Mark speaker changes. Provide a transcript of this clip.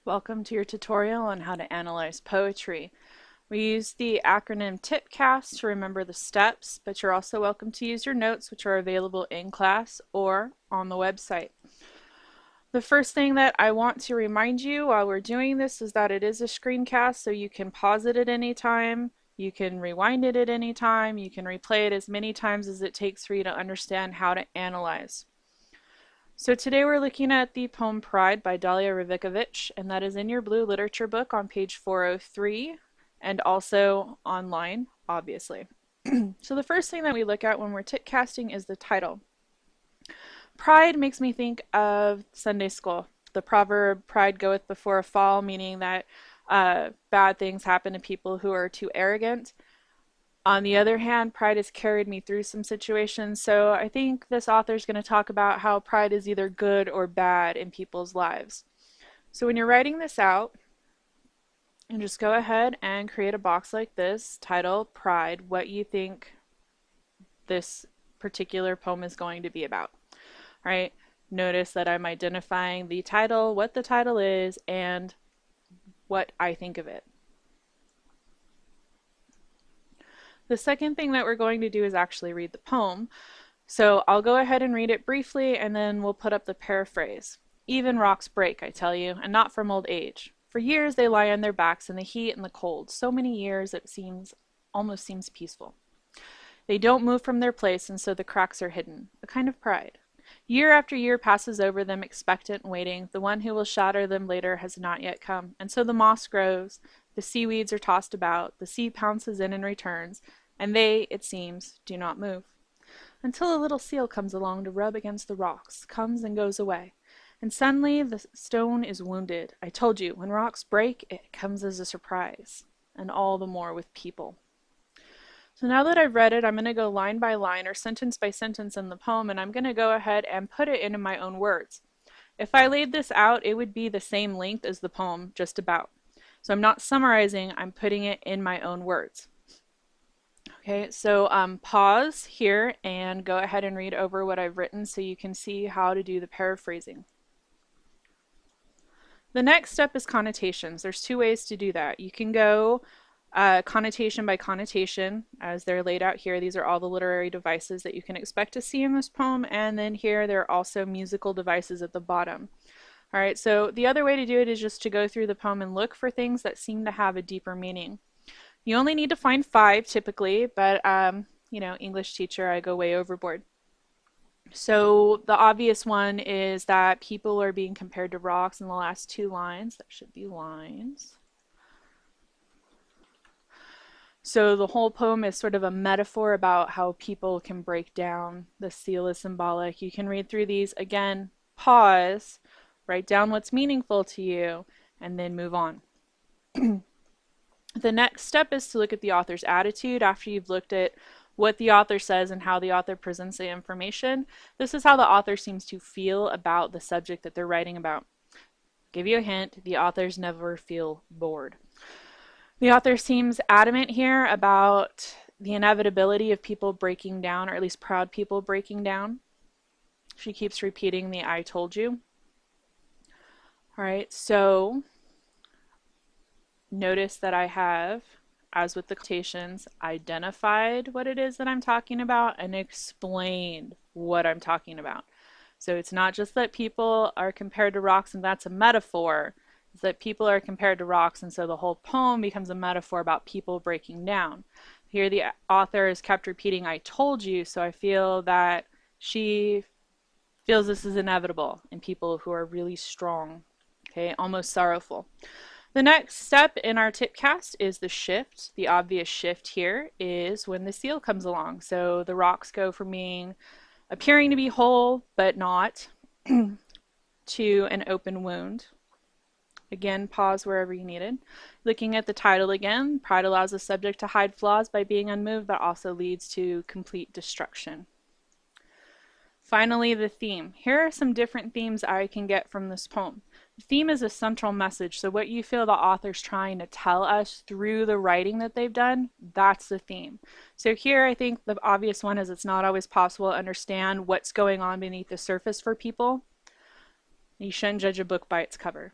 Speaker 1: Welcome to your tutorial on how to analyze poetry. We use the acronym TIPCAST to remember the steps, but you're also welcome to use your notes, which are available in class or on the website. The first thing that I want to remind you while we're doing this is that it is a screencast, so you can pause it at any time, you can rewind it at any time, you can replay it as many times as it takes for you to understand how to analyze. So today we're looking at the poem Pride by Dalia Ravikovich, and that is in your blue literature book on page 403 and also online, obviously. So the first thing that we look at when we're tipcasting is the title. Pride makes me think of Sunday school. The proverb, pride goeth before a fall, meaning that bad things happen to people who are too arrogant. On the other hand, pride has carried me through some situations, so I think this author is going to talk about how pride is either good or bad in people's lives. So when you're writing this out, and just go ahead and create a box like this, title Pride, what you think this particular poem is going to be about. All right, notice that I'm identifying the title, what the title is, and what I think of it. The second thing that we're going to do is actually read the poem. So I'll go ahead and read it briefly, and then we'll put up the paraphrase. Even rocks break, I tell you, and not from old age. For years they lie on their backs in the heat and the cold. So many years it almost seems peaceful. They don't move from their place, and so the cracks are hidden. A kind of pride. Year after year passes over them, expectant and waiting. The one who will shatter them later has not yet come. And so the moss grows, the seaweeds are tossed about, the sea pounces in and returns, and they, it seems, do not move. Until a little seal comes along to rub against the rocks, comes and goes away. And suddenly the stone is wounded. I told you, when rocks break, it comes as a surprise. And all the more with people. So now that I've read it, I'm going to go line by line or sentence by sentence in the poem, and I'm going to go ahead and put it into my own words. If I laid this out, it would be the same length as the poem, just about. So I'm not summarizing, I'm putting it in my own words. Okay, so pause here and go ahead and read over what I've written so you can see how to do the paraphrasing. The next step is connotations. There's two ways to do that. You can go connotation by connotation, as they're laid out here. These are all the literary devices that you can expect to see in this poem, and then here there are also musical devices at the bottom. All right, so the other way to do it is just to go through the poem and look for things that seem to have a deeper meaning. You only need to find 5 typically, but you know, English teacher, I go way overboard. So the obvious one is that people are being compared to rocks in the last 2 lines. That should be lines. So the whole poem is sort of a metaphor about how people can break down. The seal is symbolic. You can read through these again, pause, write down what's meaningful to you, and then move on. The next step is to look at the author's attitude after you've looked at what the author says and how the author presents the information. This is how the author seems to feel about the subject that they're writing about. Give you a hint, the authors never feel bored. The author seems adamant here about the inevitability of people breaking down, or at least proud people breaking down. She keeps repeating the I told you. All right, so notice that I have, as with the quotations, identified what it is that I'm talking about and explained what I'm talking about. So it's not just that people are compared to rocks and that's a metaphor. It's that people are compared to rocks, and so the whole poem becomes a metaphor about people breaking down. Here the author has kept repeating I told you, so I feel that she feels this is inevitable in people who are really strong, okay, almost sorrowful. The next step in our tipcast is the shift. The obvious shift here is when the seal comes along. So the rocks go from appearing to be whole, but not, to an open wound. Again, pause wherever you needed. Looking at the title again, pride allows the subject to hide flaws by being unmoved, but also leads to complete destruction. Finally, the theme. Here are some different themes I can get from this poem. The theme is a central message, so what you feel the author's trying to tell us through the writing that they've done, that's the theme. So here I think the obvious one is it's not always possible to understand what's going on beneath the surface for people. You shouldn't judge a book by its cover.